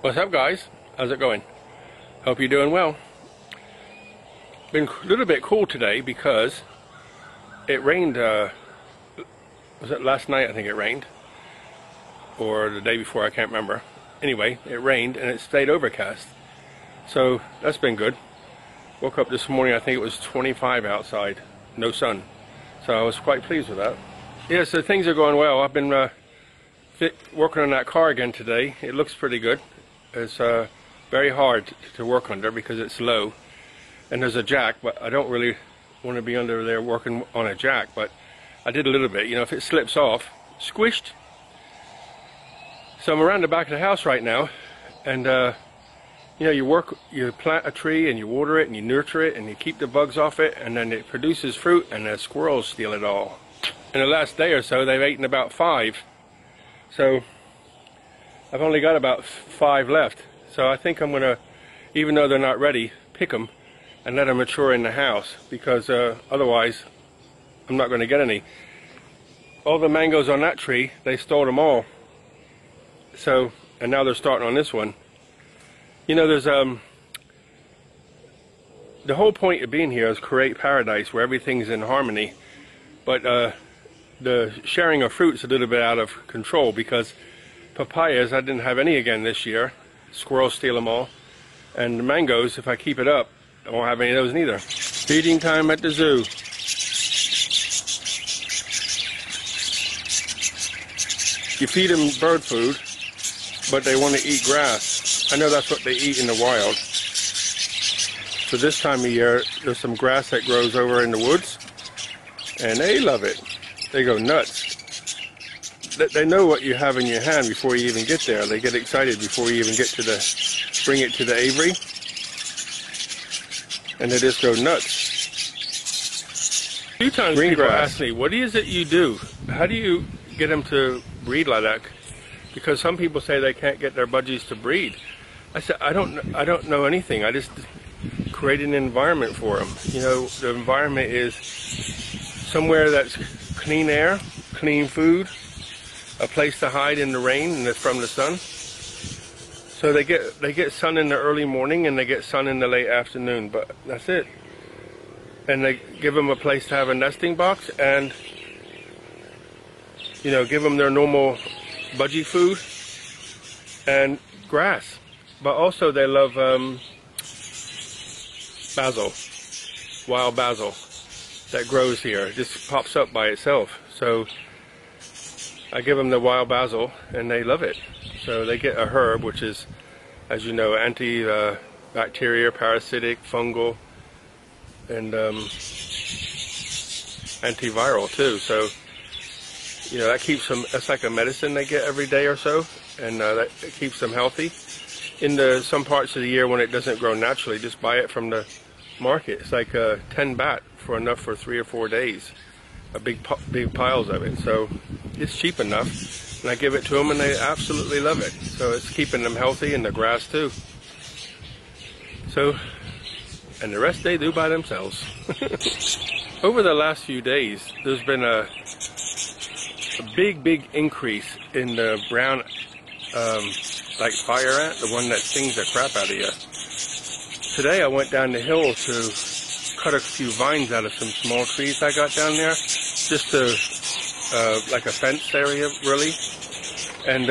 What's up, guys? How's it going? Hope you're doing well. Been a little bit cool today because it rained, was it last night? I think it rained, or the day before, I can't remember. Anyway, it rained and it stayed overcast, so that's been good. Woke up this morning, I think it was 25 outside, no sun, so I was quite pleased with that. Yeah, so things are going well. I've been working on that car again today. It looks pretty good. It's very hard to work under because it's low, and there's a jack, but I don't really want to be under there working on a jack, but I did a little bit. You know, if it slips off, squished. So I'm around the back of the house right now, and you know, you plant a tree and you water it and you nurture it and you keep the bugs off it, and then it produces fruit, and the squirrels steal it all. In the last day or so, they've eaten about 5. So I've only got about 5 left. So I think I'm gonna, even though they're not ready, pick them and let them mature in the house, because otherwise I'm not gonna get any. All the mangoes on that tree, they stole them all. So, and now they're starting on this one. You know, there's the whole point of being here is create paradise where everything's in harmony. But the sharing of fruit's a little bit out of control, because papayas, I didn't have any again this year. Squirrels steal them all. And the mangoes, if I keep it up, I won't have any of those neither. Feeding time at the zoo. You feed them bird food, but they want to eat grass. I know that's what they eat in the wild. So this time of year, there's some grass that grows over in the woods, and they love it. They go nuts. They know what you have in your hand before you even get there. They get excited before you even get to bring it to the aviary, and they just go nuts. A few times people ask me, what is it you do? How do you get them to breed like that? Because some people say they can't get their budgies to breed. I said, I don't know anything. I just create an environment for them. You know, the environment is somewhere that's clean air, clean food, a place to hide in the rain and from the sun. So they get sun in the early morning and they get sun in the late afternoon, but that's it. And they give them a place to have a nesting box, and you know, give them their normal budgie food and grass. But also they love basil, wild basil that grows here. It just pops up by itself. So I give them the wild basil and they love it. So they get a herb, which is, as you know, anti-bacteria, parasitic, fungal, and antiviral too. So you know, that keeps them, that's like a medicine they get every day or so, and that keeps them healthy. In some parts of the year when it doesn't grow naturally, just buy it from the market. It's like 10 baht for enough for 3 or 4 days, big piles of it. So it's cheap enough, and I give it to them and they absolutely love it. So it's keeping them healthy, and the grass too. So, and the rest they do by themselves. Over the last few days, there's been a big increase in the brown like fire ant, the one that stings the crap out of you. Today I went down the hill to cut a few vines out of some small trees I got down there, just to like a fence area really, and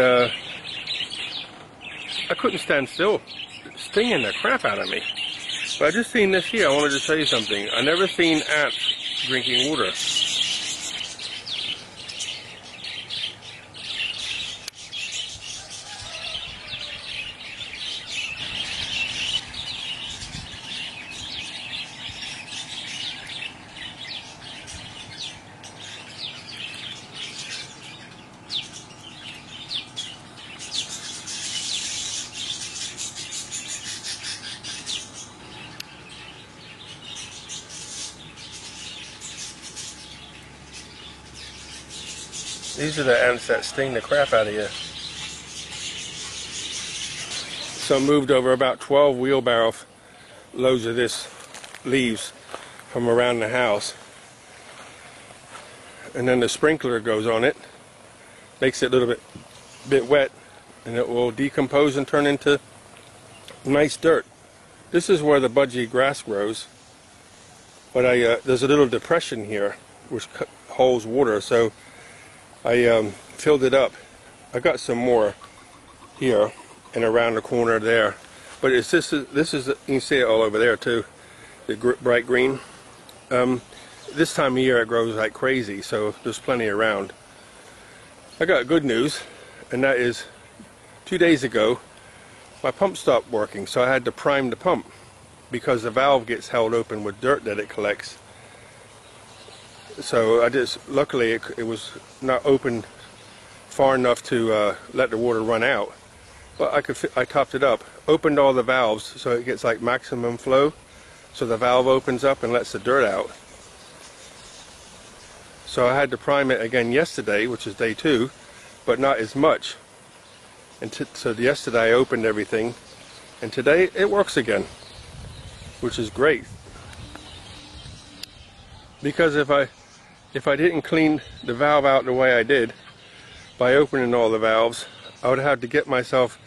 I couldn't stand still, stinging the crap out of me. But I just seen this here. I wanted to show you something. I never seen ants drinking water. These are the ants that sting the crap out of you. So I moved over about 12 wheelbarrow loads of this leaves from around the house. And then the sprinkler goes on it, makes it a little bit wet, and it will decompose and turn into nice dirt. This is where the budgie grass grows, but there's a little depression here which holds water, so I filled it up. I got some more here and around the corner there, but this is you can see it all over there too, the bright green. This time of year it grows like crazy, so there's plenty around. I got good news, and that is 2 days ago my pump stopped working, so I had to prime the pump because the valve gets held open with dirt that it collects. So luckily it was not open far enough to let the water run out, but I topped it up, opened all the valves so it gets like maximum flow, so the valve opens up and lets the dirt out. So I had to prime it again yesterday, which is day 2, but not as much. And so yesterday I opened everything, and today it works again, which is great. Because if I didn't clean the valve out the way I did by opening all the valves, I would have to get myself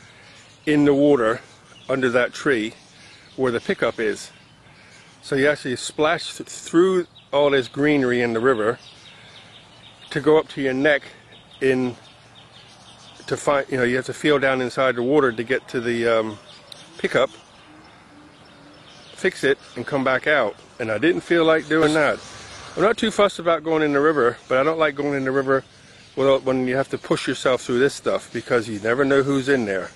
in the water under that tree where the pickup is. So you actually splash through all this greenery in the river to go up to your neck to find, you have to feel down inside the water to get to the pickup, fix it, and come back out. And I didn't feel like doing that. I'm not too fussed about going in the river, but I don't like going in the river when you have to push yourself through this stuff, because you never know who's in there.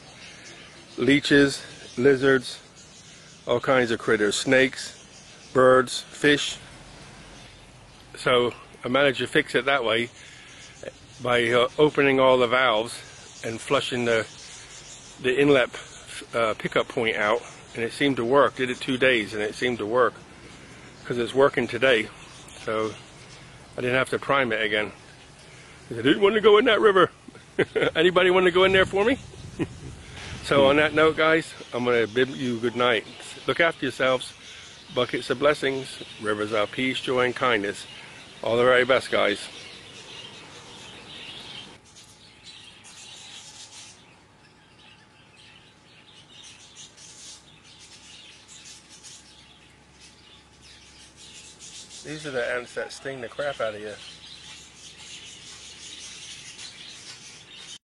Leeches, lizards, all kinds of critters, snakes, birds, fish. So I managed to fix it that way by opening all the valves and flushing the inlet pickup point out, and it seemed to work. Did it 2 days and it seemed to work, because it's working today. So I didn't have to prime it again. I didn't want to go in that river. Anybody want to go in there for me? So on that note, guys, I'm going to bid you good night. Look after yourselves. Buckets of blessings, rivers of peace, joy, and kindness. All the very best, guys. These are the ants that sting the crap out of you.